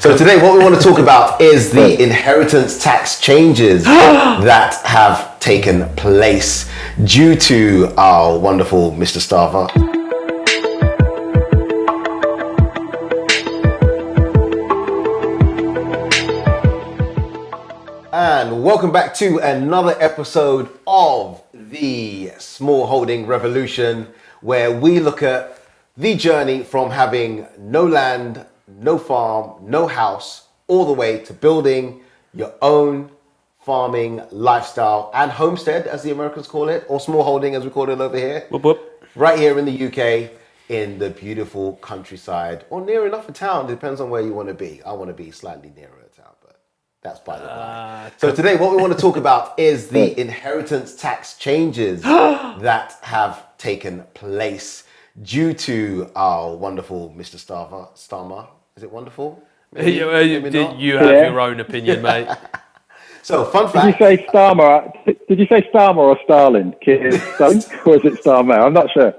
So today what we want to talk about is the inheritance tax changes that have taken place due to our wonderful Mr. Starver. And welcome back to another episode of the Smallholding Revolution, where we look at the journey from having no land, no farm, no house, all the way to building your own farming lifestyle and homestead, as the Americans call it, or smallholding as we call it over here. Whoop, whoop. Right here in the UK, in the beautiful countryside, or near enough a town, depends on where you want to be. I want to be slightly nearer a town, but that's by the by. So today what we want to talk about is the inheritance tax changes that have taken place due to our wonderful Mr. Starmer. Is it wonderful? Maybe not. You have your own opinion, mate. So, fun fact. Did you say Starmer or Stalin? Or is it Starmer? I'm not sure.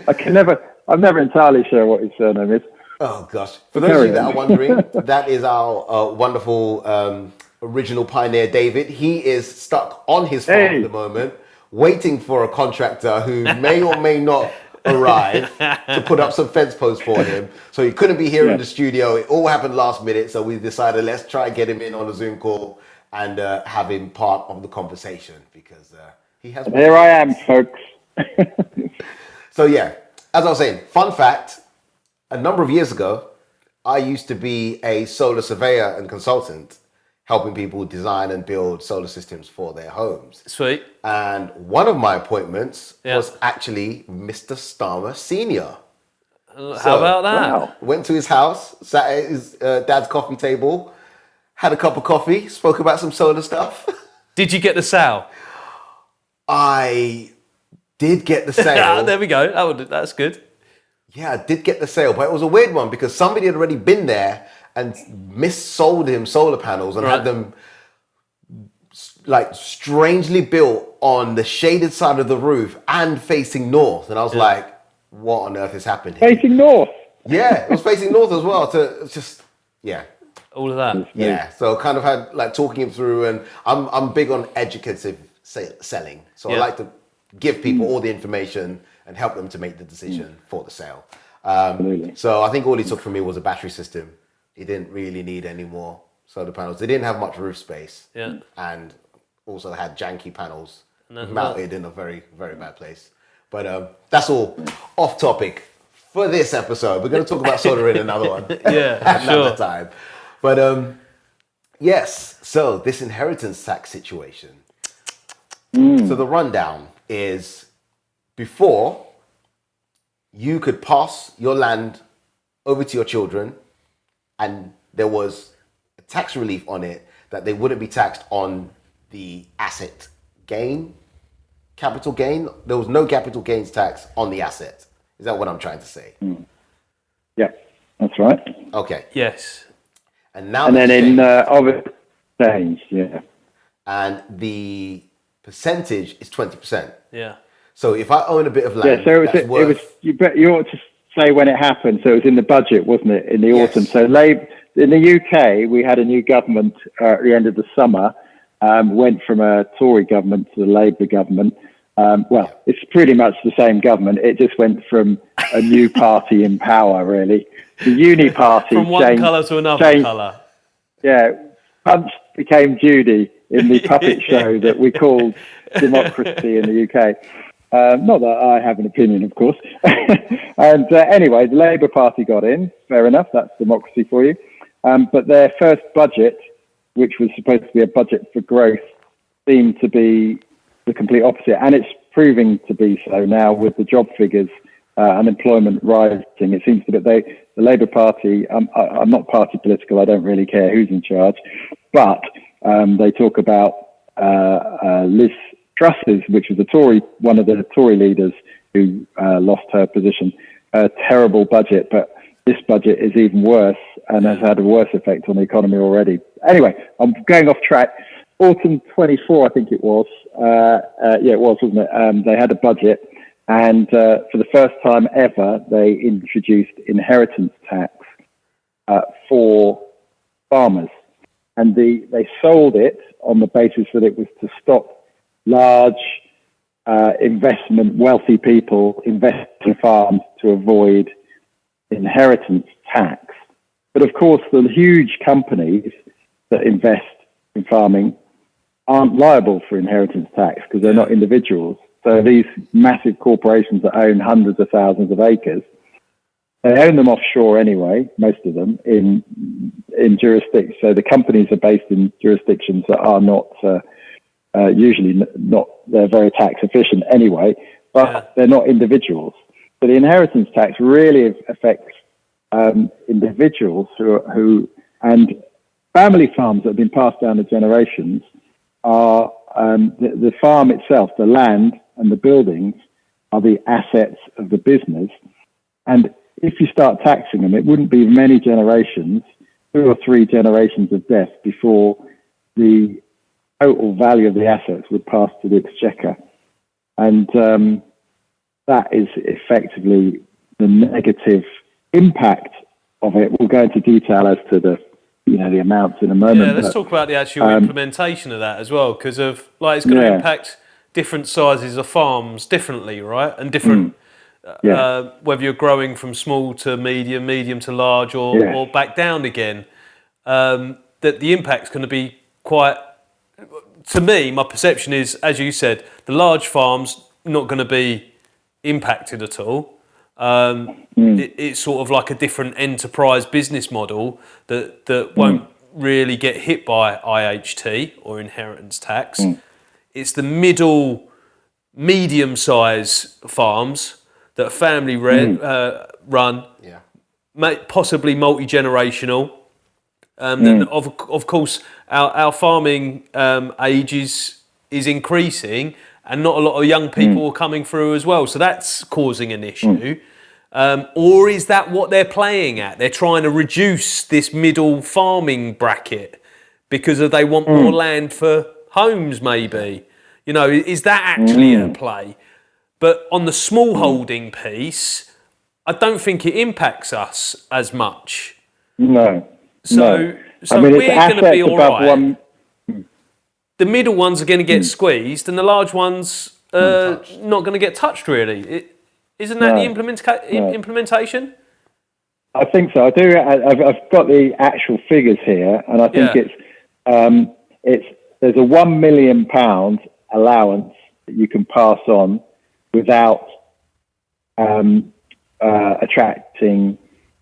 I'm never entirely sure what his surname is. Oh, gosh. For those of you that are wondering, that is our wonderful original pioneer, David. He is stuck on his farm at the moment, waiting for a contractor who may or may not arrive to put up some fence posts for him. So he couldn't be here in the studio. It all happened last minute. So we decided, let's try and get him in on a Zoom call and have him part of the conversation because he has... Here I am, folks. So yeah, as I was saying, fun fact, a number of years ago, I used to be a solar surveyor and consultant, helping people design and build solar systems for their homes. Sweet. And one of my appointments was actually Mr. Starmer Senior. How about that? Wow. Went to his house, sat at his dad's coffee table, had a cup of coffee, spoke about some solar stuff. Did you get the sale? I did get the sale. There we go. That's good. Yeah, I did get the sale, but it was a weird one because somebody had already been there and missold him solar panels and had them like strangely built on the shaded side of the roof and facing north. And I was like, what on earth is happening here? Facing north? Yeah, it was facing north as well. So just, All of that. Yeah, so kind of had like talking him through, and I'm big on educative selling. So I like to give people all the information and help them to make the decision for the sale. So I think all he took from me was a battery system. He didn't really need any more solar panels. They didn't have much roof space. Yeah. And also they had janky panels mounted in a very, very bad place. But that's all off topic for this episode. We're going to talk about solar in another one. Another time. But yes, so this inheritance tax situation. So the rundown is before you could pass your land over to your children, and there was a tax relief on it that they wouldn't be taxed on the asset gain, capital gain. There was no capital gains tax on the asset. Is that what I'm trying to say? Yeah, that's right. Okay. Yes. And now, and then in obviously changed, and the percentage is 20%. Yeah. So if I own a bit of land, so it was. You ought to say when it happened. So it was in the budget, wasn't it, in the autumn? So in the UK, we had a new government at the end of the summer. Went from a Tory government to the Labour government. It's pretty much the same government. It just went from a new party in power, really. The uni party from one colour to another colour. Yeah, Punch became Judy in the puppet show that we called democracy in the UK. Not that I have an opinion, of course. And anyway, the Labour Party got in. Fair enough, that's democracy for you. But their first budget, which was supposed to be a budget for growth, seemed to be the complete opposite. And it's proving to be so now with the job figures, unemployment rising. It seems to be the Labour Party, I'm not party political, I don't really care who's in charge, but they talk about Liz Truss's, which was one of the Tory leaders who lost her position, a terrible budget, but this budget is even worse and has had a worse effect on the economy already. Anyway, I'm going off track. Autumn 24, I think it was. It was, wasn't it? They had a budget, and for the first time ever, they introduced inheritance tax. for farmers. And they sold it on the basis that it was to stop large wealthy people invest in farms to avoid inheritance tax. But of course, the huge companies that invest in farming aren't liable for inheritance tax because they're not individuals. So these massive corporations that own hundreds of thousands of acres, they own them offshore anyway, most of them, in jurisdictions. So the companies are based in jurisdictions that are not usually not, they're very tax efficient anyway, but they're not individuals. So the inheritance tax really affects individuals who and family farms that have been passed down to generations are the farm itself, the land and the buildings are the assets of the business. And if you start taxing them, it wouldn't be many generations, 2 or 3 generations of death before the total value of the assets would pass to the exchequer. And that is effectively the negative impact of it. We'll go into detail as to the amounts in a moment. Yeah, let's talk about the actual implementation of that as well, because of it's going to impact different sizes of farms differently, right? And different, whether you're growing from small to medium to large, or back down again. That the impact's going to be quite. To me, my perception is, as you said, the large farms not going to be impacted at all. It's sort of like a different enterprise business model that won't really get hit by IHT or inheritance tax. It's the medium-size farms that are family run, possibly multi-generational. Then of course, our farming age is increasing, and not a lot of young people are coming through as well. So that's causing an issue. Or is that what they're playing at? They're trying to reduce this middle farming bracket because they want more land for homes, maybe. Is that actually at play? But on the smallholding piece, I don't think it impacts us as much. No. So we're going to be all right. The middle ones are going to get squeezed, and the large ones not going to get touched, really. Isn't that the implementation? I think so. I do. I've got the actual figures here, and I think there's a £1 million allowance that you can pass on without attracting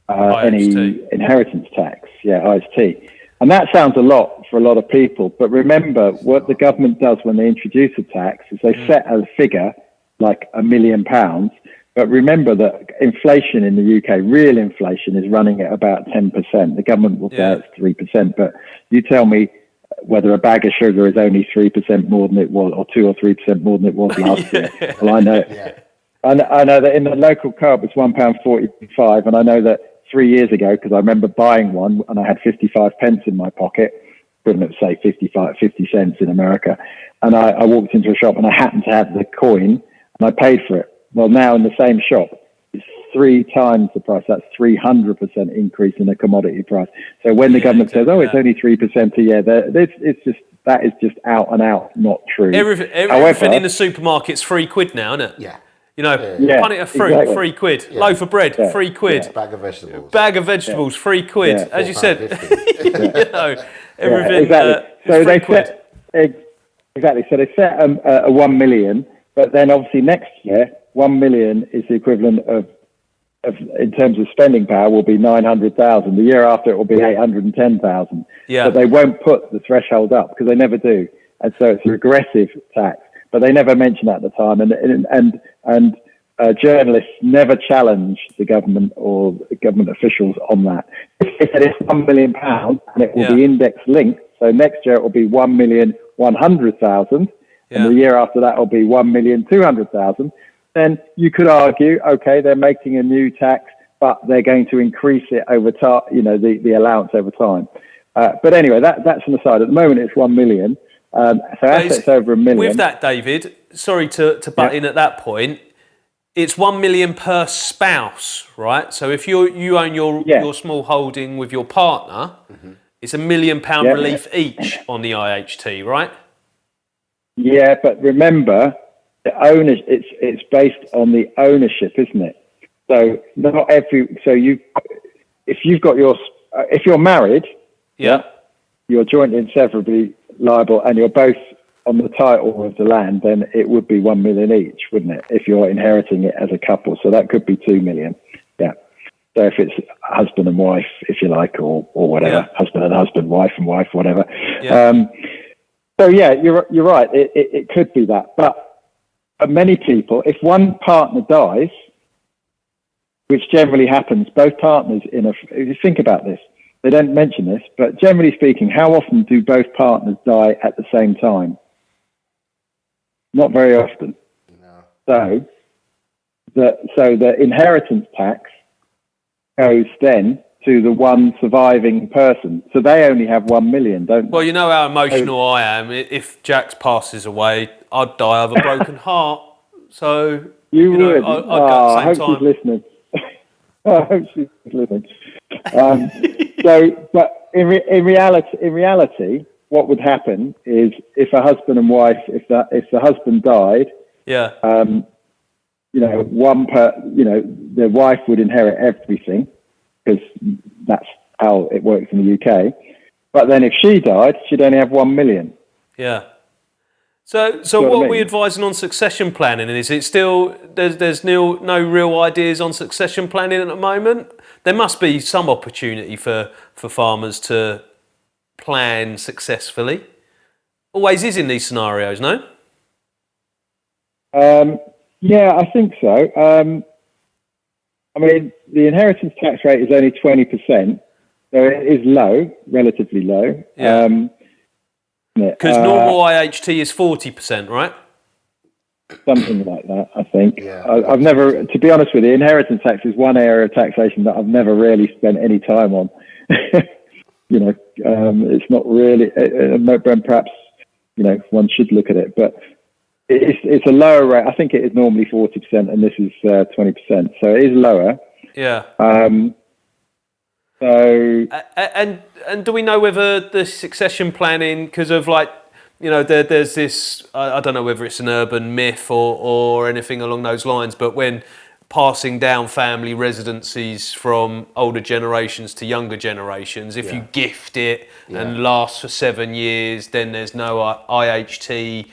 any inheritance tax. IHT. And that sounds a lot for a lot of people, but remember what the government does when they introduce a tax is they set a figure like £1 million. But remember that inflation in the UK, real inflation, is running at about 10%. The government will say it's 3%, but you tell me whether a bag of sugar is only 3% more than it was, or 2 or 3% more than it was last year. Well, I know. I know that in the local co-op it's £1.45, and I know that 3 years ago, because I remember buying one and I had 55 pence in my pocket, equivalent of say 50 cents in America, and I walked into a shop and I happened to have the coin and I paid for it. Well, now in the same shop, it's 3 times the price. That's 300% increase in the commodity price. So when the government says, it's only 3% a year, that is just out and out not true. Everything in the supermarket's £3 now, isn't it? Yeah. Pint of fruit, exactly. £3. Yeah. Loaf of bread, £3. Yeah. Bag of vegetables. £3. Yeah. As you said. Everything. Exactly. So they set exactly. So they set a 1 million, but then obviously next year 1 million is the equivalent of in terms of spending power will be 900,000. The year after it will be 810,000. Yeah. But they won't put the threshold up because they never do, and so it's a regressive tax. But they never mention that at the time, and journalists never challenge the government or the government officials on that. They said it's £1 million and it will be index linked. So next year it will be 1,100,000, and the year after that will be 1,200,000. Then you could argue, okay, they're making a new tax, but they're going to increase it over time. The allowance over time. But anyway, that's an aside. At the moment, it's 1 million. So assets over 1 million. With that, David, sorry to butt in at that point, It's 1 million per spouse, right? So if you own your small holding with your partner, it's £1 million relief each on the IHT, right? Yeah, but remember, the it's based on the ownership, isn't it? So not every. So if you're married, you're jointly and severally liable, and you're both on the title of the land, then it would be 1 million each, wouldn't it? If you're inheriting it as a couple, so that could be 2 million. Yeah. So if it's husband and wife, if you like, or whatever, husband and husband, wife and wife, whatever. Yeah. So yeah, you're right. It could be that, but for many people, if one partner dies, which generally happens, both partners if you think about this, they don't mention this, but generally speaking, how often do both partners die at the same time? Not very often. No. So the inheritance tax goes then to the one surviving person. So they only have 1 million, don't they? Well, you know how emotional I am. If Jax passes away, I'd die of a broken heart. So you would. I'd go at the same time. She's listening. I hope she's listening. But in reality, what would happen is if a husband and wife, if the husband died, the wife would inherit everything because that's how it works in the UK. But then if she died, she'd only have 1 million. Yeah. So what are we advising on succession planning? And is it still there's no real ideas on succession planning at the moment? There must be some opportunity for farmers to plan successfully. Always is in these scenarios, no? Yeah, I think so. I mean, the inheritance tax rate is only 20%, so it is low, relatively low. Yeah. Because normal IHT is 40%, right? Something like that, I think. Yeah. I've never, to be honest with you, inheritance tax is one area of taxation that I've never really spent any time on. It's not really, perhaps, one should look at it, but it's a lower rate. I think it is normally 40% and this is 20%, so it is lower. Yeah. So and do we know whether the succession planning, because of there's this, I don't know whether it's an urban myth or anything along those lines, but when passing down family residencies from older generations to younger generations, if you gift it and lasts for 7 years, then there's no IHT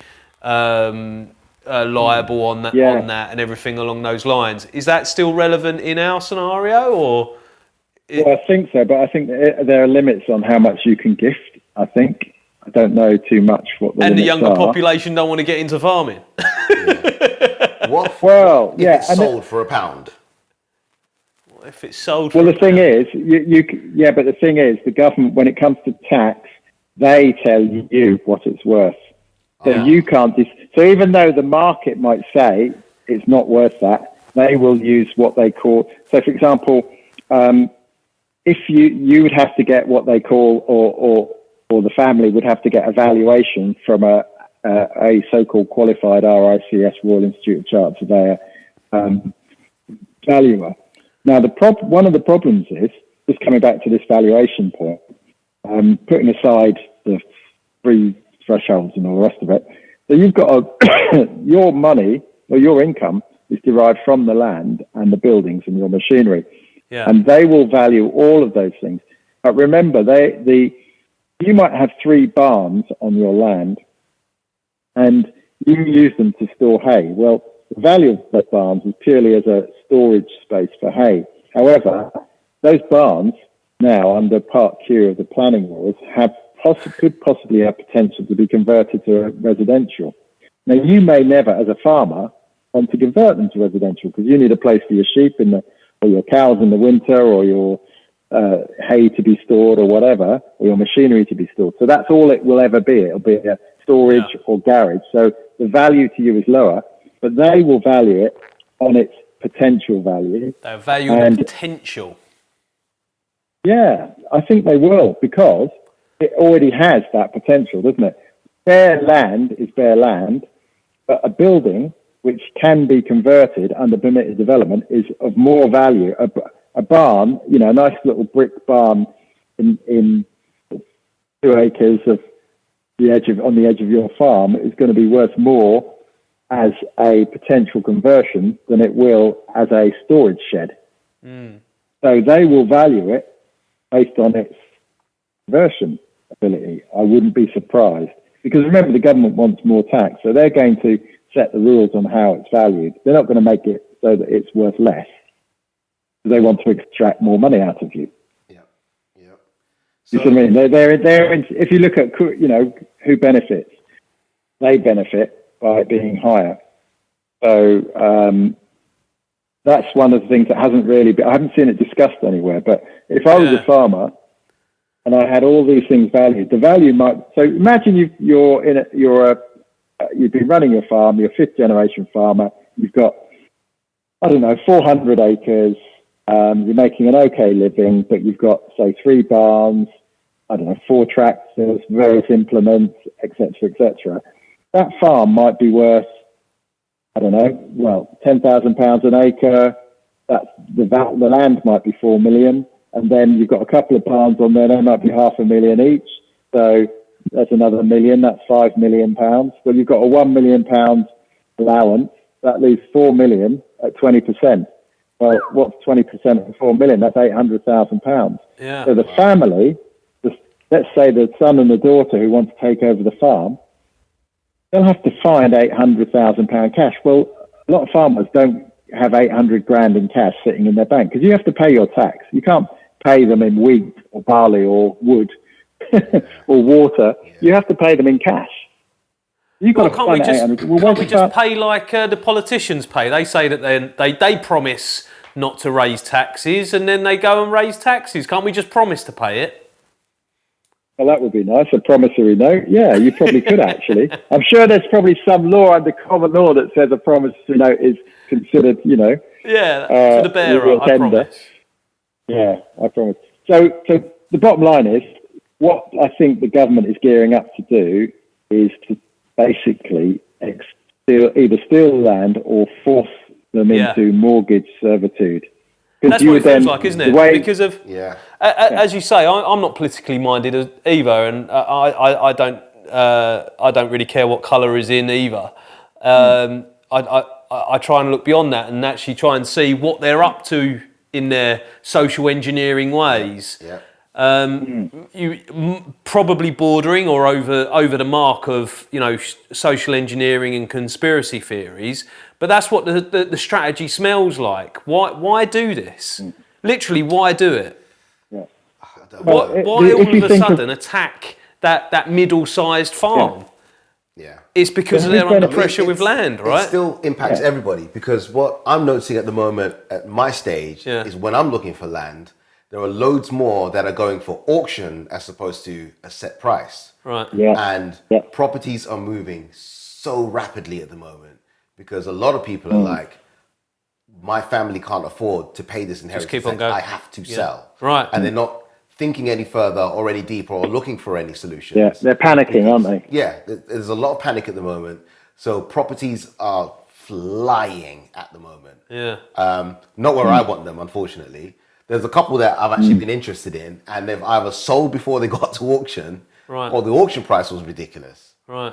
liable on that and everything along those lines. Is that still relevant in our scenario, or? Well, I think so, but I think there are limits on how much you can gift. I think I don't know too much what the and the younger are. population don't want to get into farming. What? Well, if it's sold for £1? If it's sold. Well, the thing is, but the thing is, the government, when it comes to tax, they tell you what it's worth. So you can't. So even though the market might say it's not worth that, they will use what they call. So, for example, if you would have to get what they call, or the family would have to get a valuation from a so-called qualified RICS, Royal Institute of Chartered Surveyor, valuer. Now, one of the problems is, just coming back to this valuation point, putting aside the free thresholds and all the rest of it, so you've got your money or your income is derived from the land and the buildings and your machinery, and they will value all of those things. But remember, you might have 3 barns on your land, and you use them to store hay. Well, the value of those barns is purely as a storage space for hay. However, those barns now, under Part Q of the planning laws, could possibly have potential to be converted to residential. Now, you may never, as a farmer, want to convert them to residential because you need a place for your sheep or your cows in the winter, or your hay to be stored or whatever, or your machinery to be stored. So that's all it will ever be. It'll be a storage or garage. So the value to you is lower, but they will value it on its potential value. They'll value the potential. Yeah, I think they will, because it already has that potential, doesn't it? Bare land is bare land, but a building which can be converted under permitted development, is of more value. A barn, you know, a nice little brick barn in 2 acres of on the edge of your farm is going to be worth more as a potential conversion than it will as a storage shed. So they will value it based on its conversion ability. I wouldn't be surprised, because remember, the government wants more tax, so they're going to set the rules on how it's valued. They're not going to make it so that it's worth less. They want to extract more money out of you. So, you see what I mean? They're if you look at, you know, who benefits, they benefit by it being higher. So that's one of the things that hasn't really been, I haven't seen it discussed anywhere. But if I was a farmer and I had all these things valued, the value might. So imagine you've been running your farm, you're a 5th generation farmer. You've got, I don't know, 400 acres. You're making an okay living, but you've got, say, 3 barns, I don't know, 4 tractors, various implements, etc., etc. That farm might be worth, I don't know, well, £10,000 an acre. That's the land might be 4 million, and then you've got a couple of barns on there. They might be £500,000 each. So that's another £1 million. That's £5 million. Well, you've got a £1 million allowance. That leaves 4 million at 20%. Well, what's 20% of 4 million? That's £800,000. Yeah. So the family, let's say the son and the daughter who want to take over the farm, they'll have to find £800,000 cash. Well, a lot of farmers don't have 800 grand in cash sitting in their bank, because you have to pay your tax. You can't pay them in wheat or barley or wood or water. You have to pay them in cash. You've got to find 800. Can't we just pay like the politicians pay? They say that they promise not to raise taxes, and then they go and raise taxes. Can't we just promise to pay it? Well, that would be nice, a promissory note. Yeah, you probably could actually. I'm sure there's probably some law under common law that says a promissory note is considered, you know. Yeah, for the bearer, I promise. Yeah, I promise. So the bottom line is, what I think the government is gearing up to do is to basically either steal land or force them into mortgage servitude. That's what it feels like, isn't it? Because of, as you say, I'm not politically minded either, and I don't really care what colour is in either. I try and look beyond that and actually try and see what they're up to in their social engineering ways. You probably bordering or over the mark of, you know, social engineering and conspiracy theories, but that's what the strategy smells like. Why do this? Literally, why do it? Why all of a sudden attack that middle-sized farm? It's because they're under pressure with land, right? It still impacts everybody, because what I'm noticing at the moment at my stage is when I'm looking for land, there are loads more that are going for auction as opposed to a set price. Right. And properties are moving so rapidly at the moment, because a lot of people are like, my family can't afford to pay this inheritance. Just keep on going. I have to sell. Right. And they're not thinking any further or any deeper or looking for any solutions. Yeah, they're panicking, aren't they? Yeah, there's a lot of panic at the moment. So properties are flying at the moment. Yeah. Not where I want them, unfortunately. There's a couple that I've actually been interested in, and they've either sold before they got to auction, or the auction price was ridiculous. Right.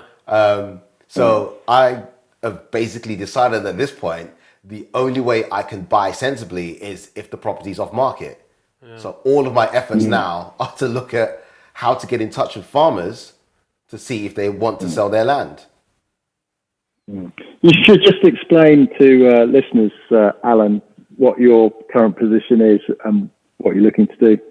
So I have basically decided at this point, the only way I can buy sensibly is if the property's off market. So all of my efforts now are to look at how to get in touch with farmers to see if they want to sell their land. You should just explain to listeners, Alan, what your current position is and what you're looking to do.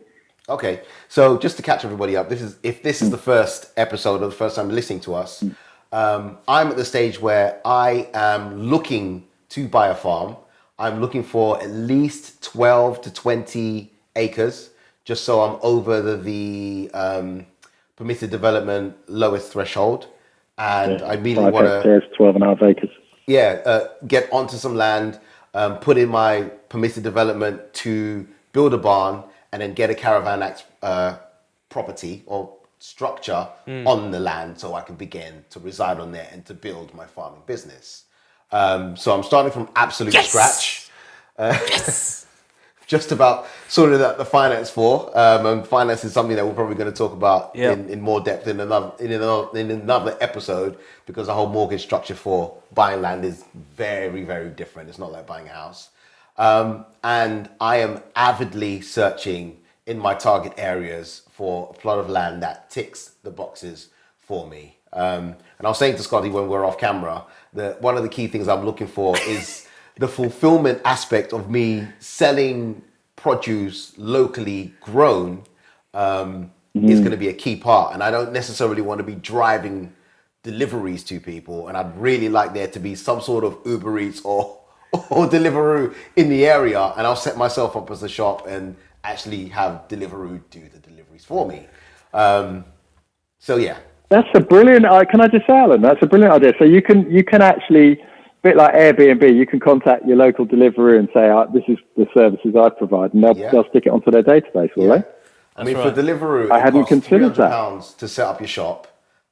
Okay, so just to catch everybody up, if this is the first episode or the first time listening to us, I'm at the stage where I am looking to buy a farm. I'm looking for at least 12 to 20 acres, just so I'm over the permitted development lowest threshold. And I really want to... There's 12 and a half acres. Get onto some land, put in my permitted development to build a barn, and then get a caravan act property or structure on the land so I can begin to reside on there and to build my farming business. So I'm starting from absolute scratch. Just about sorting out the finance for. And finance is something that we're probably going to talk about in more depth in another episode, because the whole mortgage structure for buying land is very, very different. It's not like buying a house. And I am avidly searching in my target areas for a plot of land that ticks the boxes for me. And I was saying to Scotty when we were off camera that one of the key things I'm looking for is the fulfillment aspect of me selling produce locally grown is going to be a key part. And I don't necessarily want to be driving deliveries to people. And I'd really like there to be some sort of Uber Eats or Deliveroo in the area. And I'll set myself up as a shop and actually have Deliveroo do the deliveries for me. So yeah. That's a brilliant. Can I just say, Alan? That's a brilliant idea. So you can actually, a bit like Airbnb, you can contact your local Deliveroo and say, "This is the services I provide," and they'll stick it onto their database, will they? I mean, for Deliveroo, I hadn't considered that. £300 to set up your shop,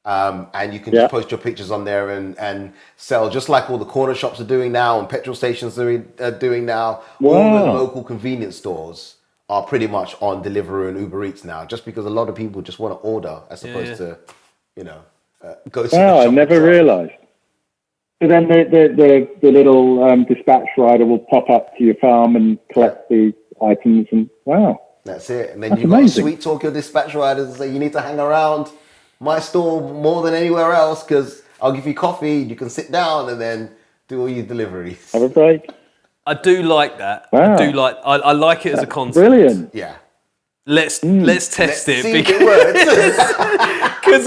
and you can just post your pictures on there and sell, just like all the corner shops are doing now and petrol stations are doing now. Wow. All the local convenience stores are pretty much on Deliveroo and Uber Eats now, just because a lot of people just want to order as opposed to, go to the shop. I never realised. So then the little dispatch rider will pop up to your farm and collect the items, and wow. That's it. And then you've got to sweet talk your dispatch riders and say, you need to hang around my store more than anywhere else because I'll give you coffee, you can sit down and then do all your deliveries. Have a break. I do like that. Wow. I like it as a concept. Brilliant. Yeah. Let's test it, see if it works. because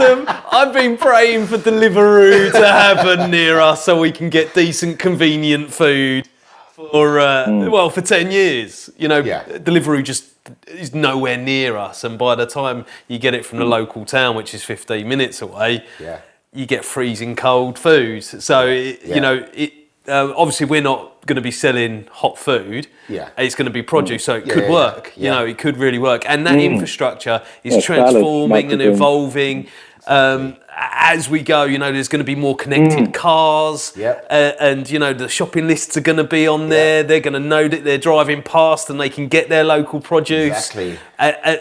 I've been praying for Deliveroo to happen near us so we can get decent, convenient food for 10 years. Deliveroo just is nowhere near us, and by the time you get it from the local town, which is 15 minutes away, you get freezing cold food. So obviously we're not going to be selling hot food. It's going to be produce, so it could work. It could really work, and that infrastructure is transforming and evolving as we go. There's going to be more connected cars, and the shopping lists are going to be on there. They're going to know that they're driving past and they can get their local produce. Exactly.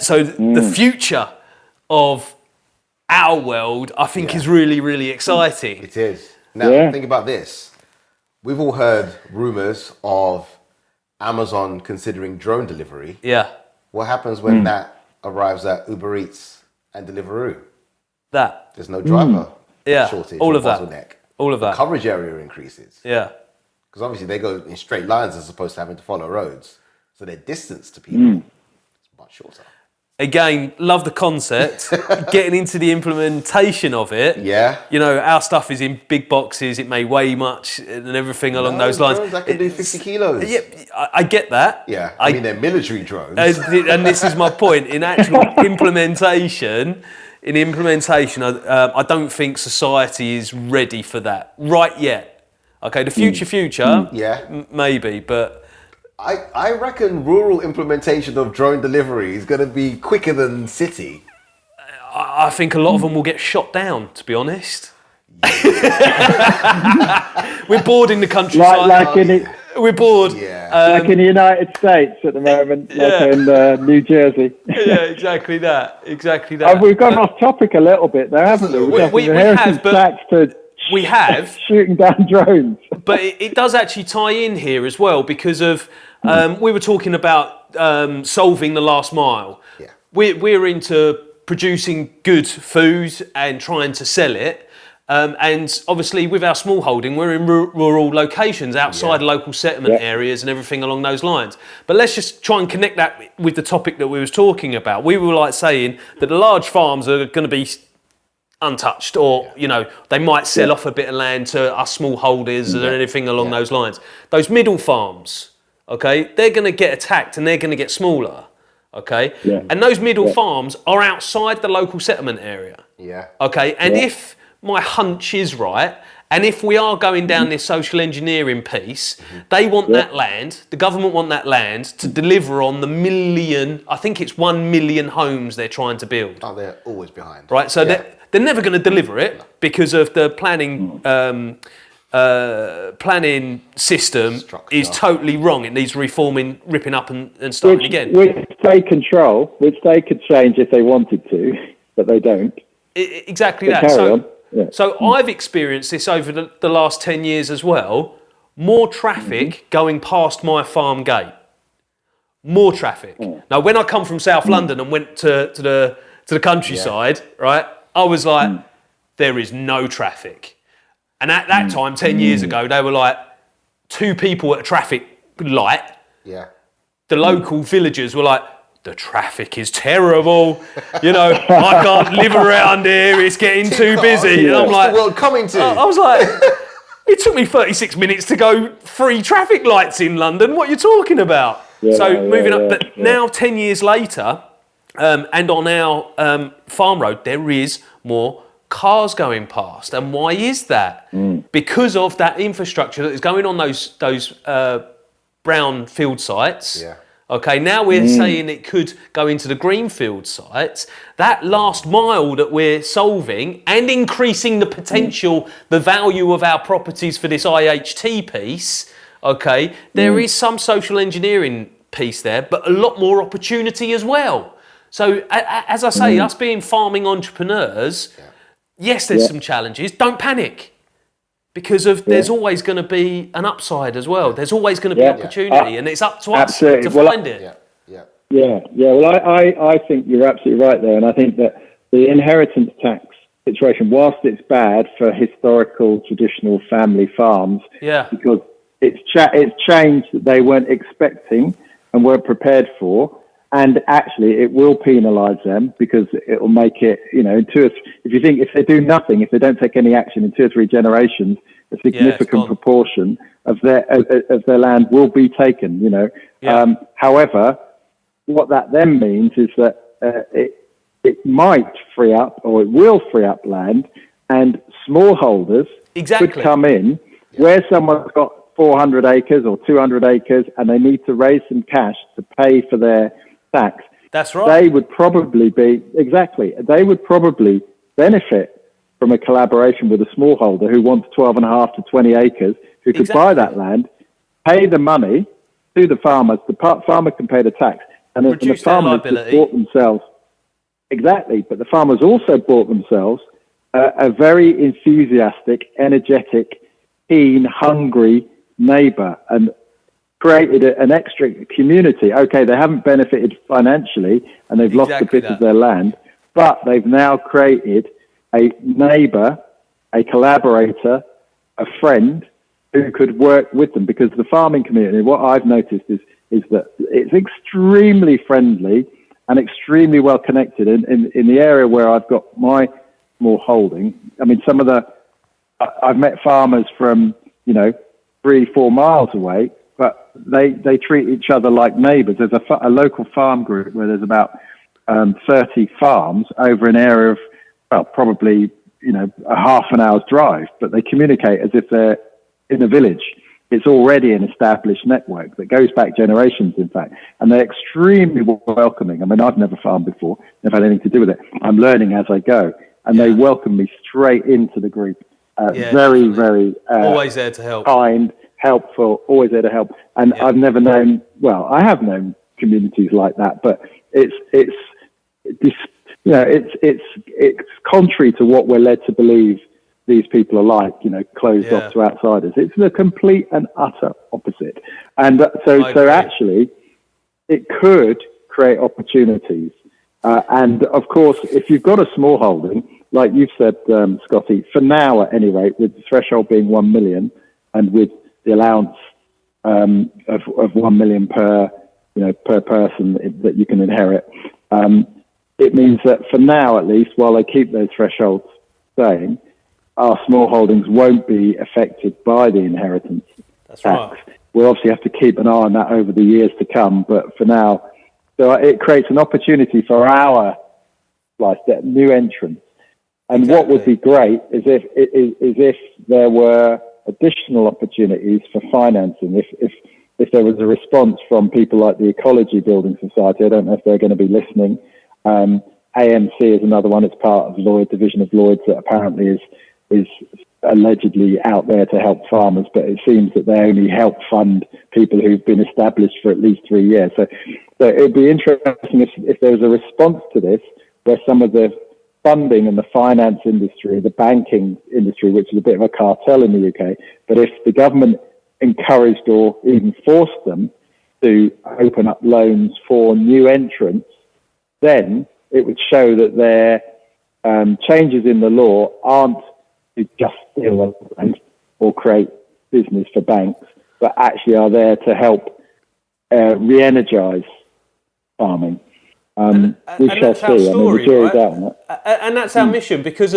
So the future of our world, I think, is really, really exciting. It is. Now, think about this. We've all heard rumours of Amazon considering drone delivery. Yeah. What happens when that arrives at Uber Eats and Deliveroo? There's no driver shortage. All of bottleneck. that. All of that. The coverage area increases. Yeah. Because obviously they go in straight lines as opposed to having to follow roads. So their distance to people is much shorter. Again, love the concept. Getting into the implementation of it. Yeah. Our stuff is in big boxes. It may weigh much and everything along those lines. Drones that can do 50 kilos. Yeah, I get that. Yeah. I mean, they're military drones. And this is my point. In actual implementation, I don't think society is ready for that right yet. Okay, the future, maybe, but I reckon rural implementation of drone delivery is going to be quicker than city. I think a lot of them will get shot down, to be honest. We're bored in the countryside. We're bored. Like in the United States at the moment, like in New Jersey. Yeah, exactly that. We've gone off topic a little bit there, haven't we? We have shooting down drones. But it does actually tie in here as well because of we were talking about solving the last mile. Yeah. We're into producing good food and trying to sell it. And obviously with our smallholding, we're in rural locations outside local settlement areas and everything along those lines. But let's just try and connect that with the topic that we was talking about. We were saying that the large farms are going to be untouched, or they might sell off a bit of land to us smallholders and anything along those lines. Those middle farms, okay, they're going to get attacked and they're going to get smaller, okay? And those middle farms are outside the local settlement area. Okay, and if my hunch is right, and if we are going down this social engineering piece, they want that land, the government want that land to deliver on the 1 million homes they're trying to build. Oh, they're always behind. Right, so they're never going to deliver it because of the planning planning system Structure. is totally wrong. It needs reforming, ripping up and starting again. Which they could change if they wanted to, but they don't. Exactly But that. carry on. Yeah. So I've experienced this over the last 10 years as well. More traffic going past my farm gate. More traffic. Now, when I come from South London and went to the countryside, right, I was like, there is no traffic. And at that time, 10 years ago, they were like 2 people at a traffic light. Yeah. The local villagers were like, the traffic is terrible. You know, I can't live around here. It's getting too busy. And I'm like, what's the world coming to? I was like, it took me 36 minutes to go 3 traffic lights in London. What are you talking about? Moving up. But now, 10 years later, and on our farm road, there is more cars going past. And why is that? Because of that infrastructure that is going on those brown field sites. Yeah. Okay, now we're saying it could go into the greenfield sites. That last mile that we're solving and increasing the potential, the value of our properties for this IHT piece, okay, there is some social engineering piece there, but a lot more opportunity as well. So as I say, us being farming entrepreneurs, yes, there's some challenges. Don't panic. Because there's always going to be an upside as well. There's always going to be opportunity, and it's up to us to find it. Yeah. Well, I think you're absolutely right there, and I think that the inheritance tax situation, whilst it's bad for historical, traditional family farms, because it's change that they weren't expecting and weren't prepared for, and actually it will penalise them because it will make it, if they do nothing, if they don't take any action in 2 or 3 generations, a significant proportion of their land will be taken, However, what that then means is that it might free up, or it will free up land, and smallholders could come in where someone's got 400 acres or 200 acres and they need to raise some cash to pay for their tax. That's right. They would probably benefit from a collaboration with a smallholder who wants 12.5 to 20 acres, who could buy that land, pay the money to the farmers. The farmer can pay the tax, and the farmers bought themselves. Exactly, but the farmers also bought themselves a very enthusiastic, energetic, keen, hungry neighbour, and created an extra community. Okay, they haven't benefited financially and they've lost a bit of their land, but they've now created a neighbour, a collaborator, a friend who could work with them, because the farming community, what I've noticed is that it's extremely friendly and extremely well connected. In the area where I've got my small holding, I mean, I've met farmers from, 3-4 miles away, but they treat each other like neighbours. There's a local farm group where there's about 30 farms over an area of, well, probably, a half an hour's drive, but they communicate as if they're in a village. It's already an established network that goes back generations, in fact, and they're extremely welcoming. I mean, I've never farmed before, never had anything to do with it. I'm learning as I go, and they welcome me straight into the group. Very, very always there to help. Kind, helpful, always there to help. And I've never known, well, I have known communities like that, but it's contrary to what we're led to believe these people are like, closed off to outsiders. It's the complete and utter opposite. And so actually, it could create opportunities. And of course, if you've got a small holding, like you've said, Scotty, for now at any rate, with the threshold being 1 million and with the allowance of 1 million per person that you can inherit, it means that for now, at least, while they keep those thresholds staying, our small holdings won't be affected by the inheritance tax. Right. We'll obviously have to keep an eye on that over the years to come, but for now, so it creates an opportunity for our new entrants. And what would be great is if there were additional opportunities for financing. If there was a response from people like the Ecology Building Society, I don't know if they're going to be listening. AMC is another one. It's part of Lloyd, division of Lloyd's, that apparently is allegedly out there to help farmers, but it seems that they only help fund people who've been established for at least 3 years. So it would be interesting if there was a response to this, where some of the funding and the finance industry, the banking industry, which is a bit of a cartel in the UK, but if the government encouraged or even forced them to open up loans for new entrants, then it would show that their changes in the law aren't to just steal a bank or create business for banks, but actually are there to help re-energize farming. We shall see. Story, the jury's out on that. And that's our mission, because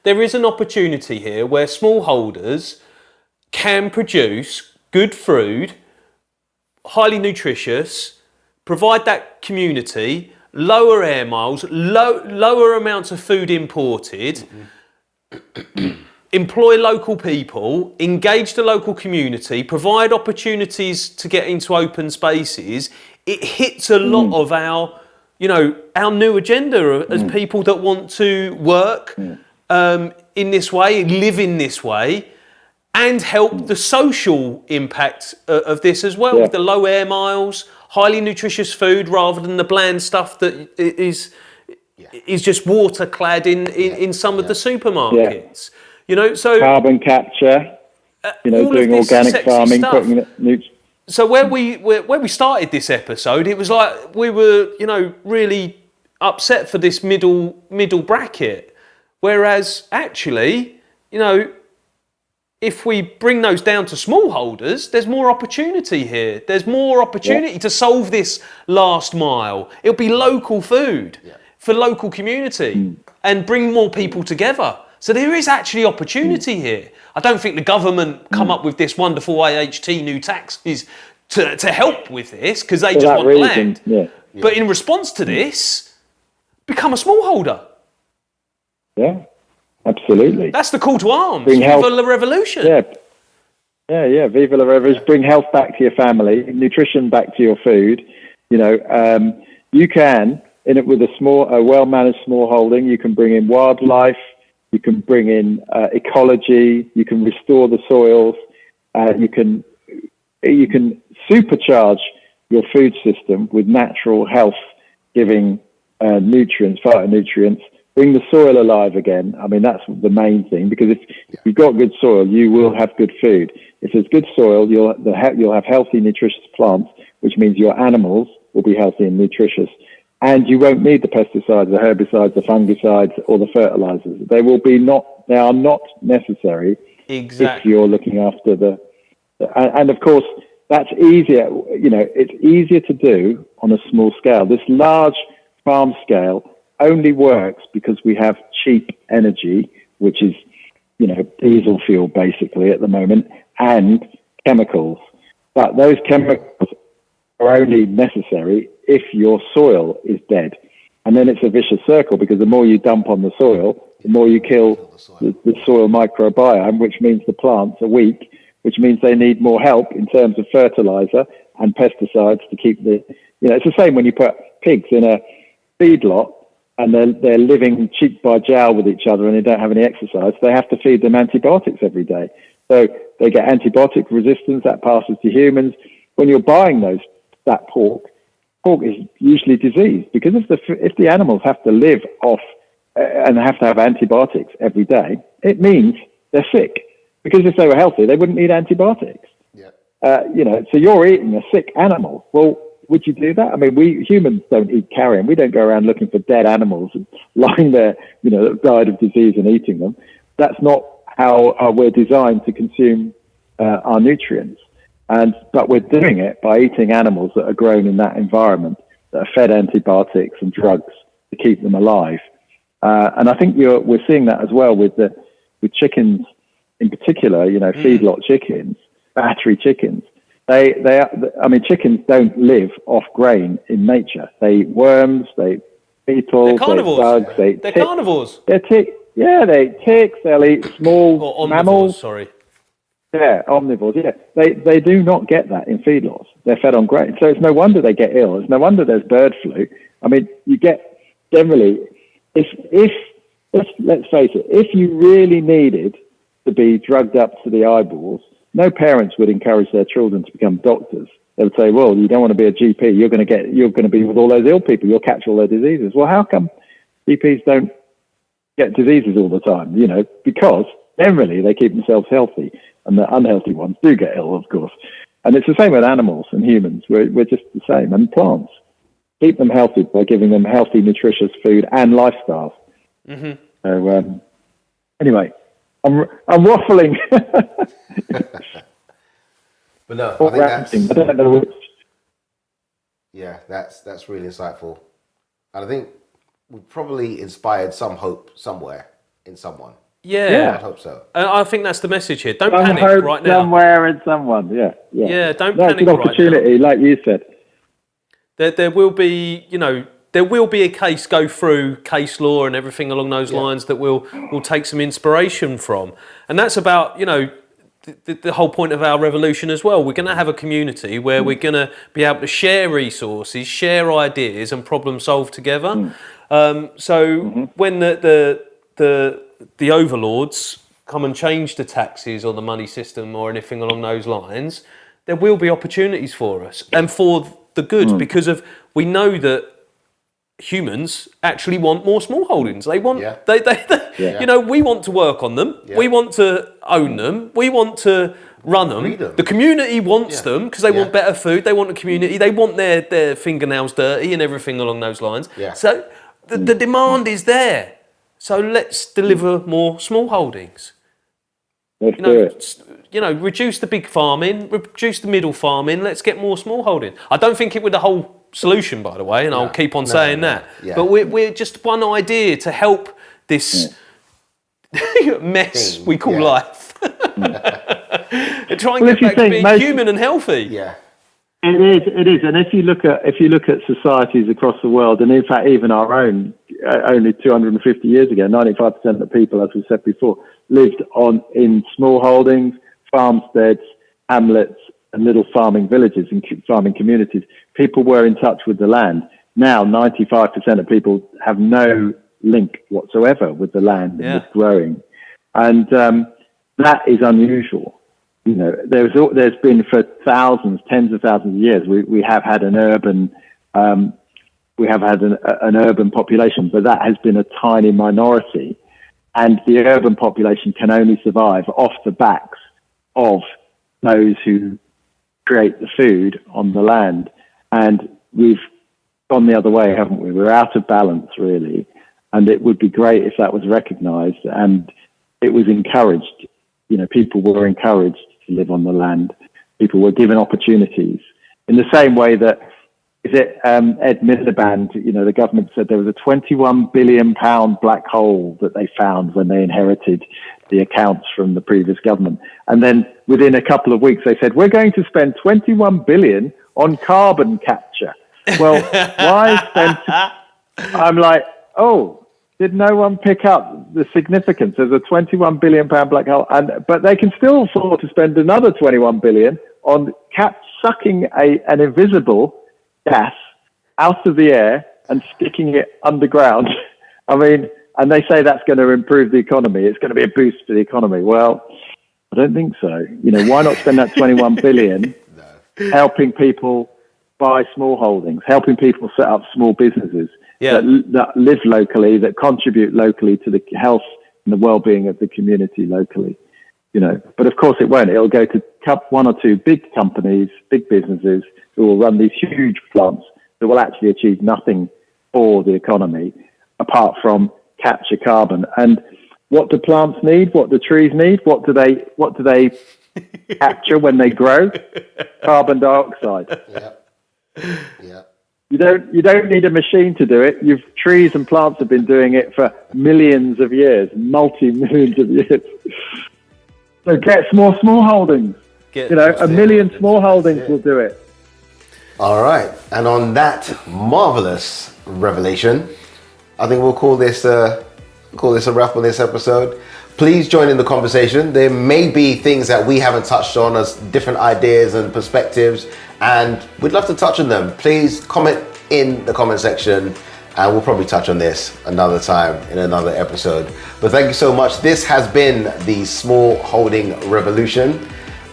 there is an opportunity here where smallholders can produce good food, highly nutritious, provide that community, lower air miles, lower amounts of food imported, employ local people, engage the local community, provide opportunities to get into open spaces. It hits a lot of our new agenda as people that want to work in this way, live in this way, and help the social impact of this as well, with the low air miles, highly nutritious food, rather than the bland stuff that is just water clad in some of the supermarkets. So carbon capture, doing organic farming, stuff. putting it. So where we started this episode, it was like we were, really upset for this middle bracket, whereas actually, if we bring those down to smallholders, there's more opportunity here. There's more opportunity to solve this last mile. It'll be local food for local community and bring more people together. So there is actually opportunity here. I don't think the government come up with this wonderful AHT new taxes to help with this, because they just want land. But in response to this, become a smallholder. Yeah. Absolutely. That's the call to arms. Viva la revolution. Viva la revolution. Bring health back to your family, nutrition back to your food. You can, with a well-managed smallholding, you can bring in wildlife, you can bring in ecology, you can restore the soils, you can supercharge your food system with natural health-giving nutrients, phytonutrients. Bring the soil alive again. That's the main thing, because if you've got good soil, you will have good food. If there's good soil, you'll have healthy, nutritious plants, which means your animals will be healthy and nutritious. And you won't need the pesticides, the herbicides, the fungicides, or the fertilizers. They are not necessary if you're looking after and of course, that's easier. It's easier to do on a small scale. This large farm scale only works because we have cheap energy, which is, diesel fuel basically at the moment, and chemicals. But those chemicals are only necessary if your soil is dead. And then it's a vicious circle, because the more you dump on the soil, the more you kill the soil microbiome, which means the plants are weak, which means they need more help in terms of fertilizer and pesticides to keep it's the same when you put pigs in a feedlot, and they're living cheek by jowl with each other, and they don't have any exercise. They have to feed them antibiotics every day. So they get antibiotic resistance that passes to humans. When you're buying that pork is usually diseased, because if the animals have to live off and have to have antibiotics every day, it means they're sick. Because if they were healthy, they wouldn't need antibiotics. So you're eating a sick animal. Well, would you do that? We humans don't eat carrion. We don't go around looking for dead animals and lying there, that died of disease, and eating them. That's not how we're designed to consume our nutrients. But we're doing it by eating animals that are grown in that environment, that are fed antibiotics and drugs to keep them alive. And I think we're seeing that as well with chickens in particular. Feedlot chickens, battery chickens. Chickens don't live off grain in nature. They eat worms, they eat beetles, they eat bugs, they're carnivores. They eat ticks, they'll eat small mammals. Sorry. Yeah, omnivores, They do not get that in feedlots. They're fed on grain. So it's no wonder they get ill. It's no wonder there's bird flu. You get generally, if let's face it, if you really needed to be drugged up to the eyeballs, no parents would encourage their children to become doctors. They would say, well, you don't want to be a GP. You're going to be with all those ill people. You'll catch all their diseases. Well, how come GPs don't get diseases all the time? Because generally they keep themselves healthy, and the unhealthy ones do get ill, of course. And it's the same with animals and humans. We're just the same. And plants. Keep them healthy by giving them healthy, nutritious food and lifestyles. Mm-hmm. So anyway, I'm waffling. But no, I think I don't know which. Yeah, that's really insightful. And I think we've probably inspired some hope somewhere in someone. Yeah. I hope so. I think that's the message here. Don't panic right now. Somewhere in someone, Yeah, don't panic right now. It's an opportunity, like you said. There will be, there will be a case go through case law and everything along those lines that we'll take some inspiration from. And that's about, the whole point of our revolution as well. We're going to have a community where we're going to be able to share resources, share ideas, and problem solve together. When the overlords come and change the taxes or the money system or anything along those lines, there will be opportunities for us and for the good, because we know that humans actually want more small holdings. They want, we want to work on them. Yeah. We want to own them. We want to run them. Freedom. The community wants them because they want better food. They want a community. They want their fingernails dirty and everything along those lines. Yeah. So the demand is there. So let's deliver more small holdings. Reduce the big farming, reduce the middle farming. Let's get more small holding. I don't think it would the whole solution, by the way, and I'll keep on saying that. Yeah. But we're just one idea to help this mess we call life. And try and get back to being human and healthy. Yeah. It is, and if you look at societies across the world, and in fact even our own, only 250 years ago, 95% of people, as we said before, lived in small holdings, farmsteads, hamlets, and little farming villages and farming communities. People were in touch with the land. Now, 95% of people have no link whatsoever with the land and with growing, and that is unusual. There's been for thousands, tens of thousands of years, we have had an urban population, but that has been a tiny minority, and the urban population can only survive off the backs of those who create the food on the land. And we've gone the other way, haven't we? We're out of balance, really, and it would be great if that was recognized and it was encouraged. People were encouraged to live on the land. People were given opportunities in the same way that, Ed Miliband, the government said there was a £21 billion black hole that they found when they inherited the accounts from the previous government. And then within a couple of weeks, they said, we're going to spend 21 billion on carbon capture. Well, why spend? I'm like, did no one pick up the significance of the £21 billion black hole? But they can still afford to spend another 21 billion on sucking an invisible gas out of the air and sticking it underground. And they say that's going to improve the economy. It's going to be a boost for the economy. Well, I don't think so. Why not spend that 21 billion helping people buy small holdings, helping people set up small businesses that live locally, that contribute locally to the health and the well-being of the community locally. But of course it won't. It'll go to one or two big companies, big businesses who will run these huge plants that will actually achieve nothing for the economy apart from capture carbon. And what do plants need? What do trees need? What do they capture when they grow? Carbon dioxide. Yeah. You don't need a machine to do it. Trees and plants have been doing it for millions of years, multi-millions of years. So get more small holdings. A million small holdings will do it. All right. And on that marvelous revelation, I think we'll call this a wrap on this episode. Please join in the conversation. There may be things that we haven't touched on as different ideas and perspectives, and we'd love to touch on them. Please comment in the comment section And we'll probably touch on this another time in another episode. But thank you so much. This has been the Smallholding Revolution,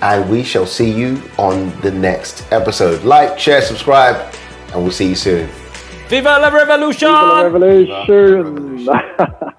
and we shall see you on the next episode. Like, share, subscribe, and we'll see you soon. Viva la revolution! Viva la revolution!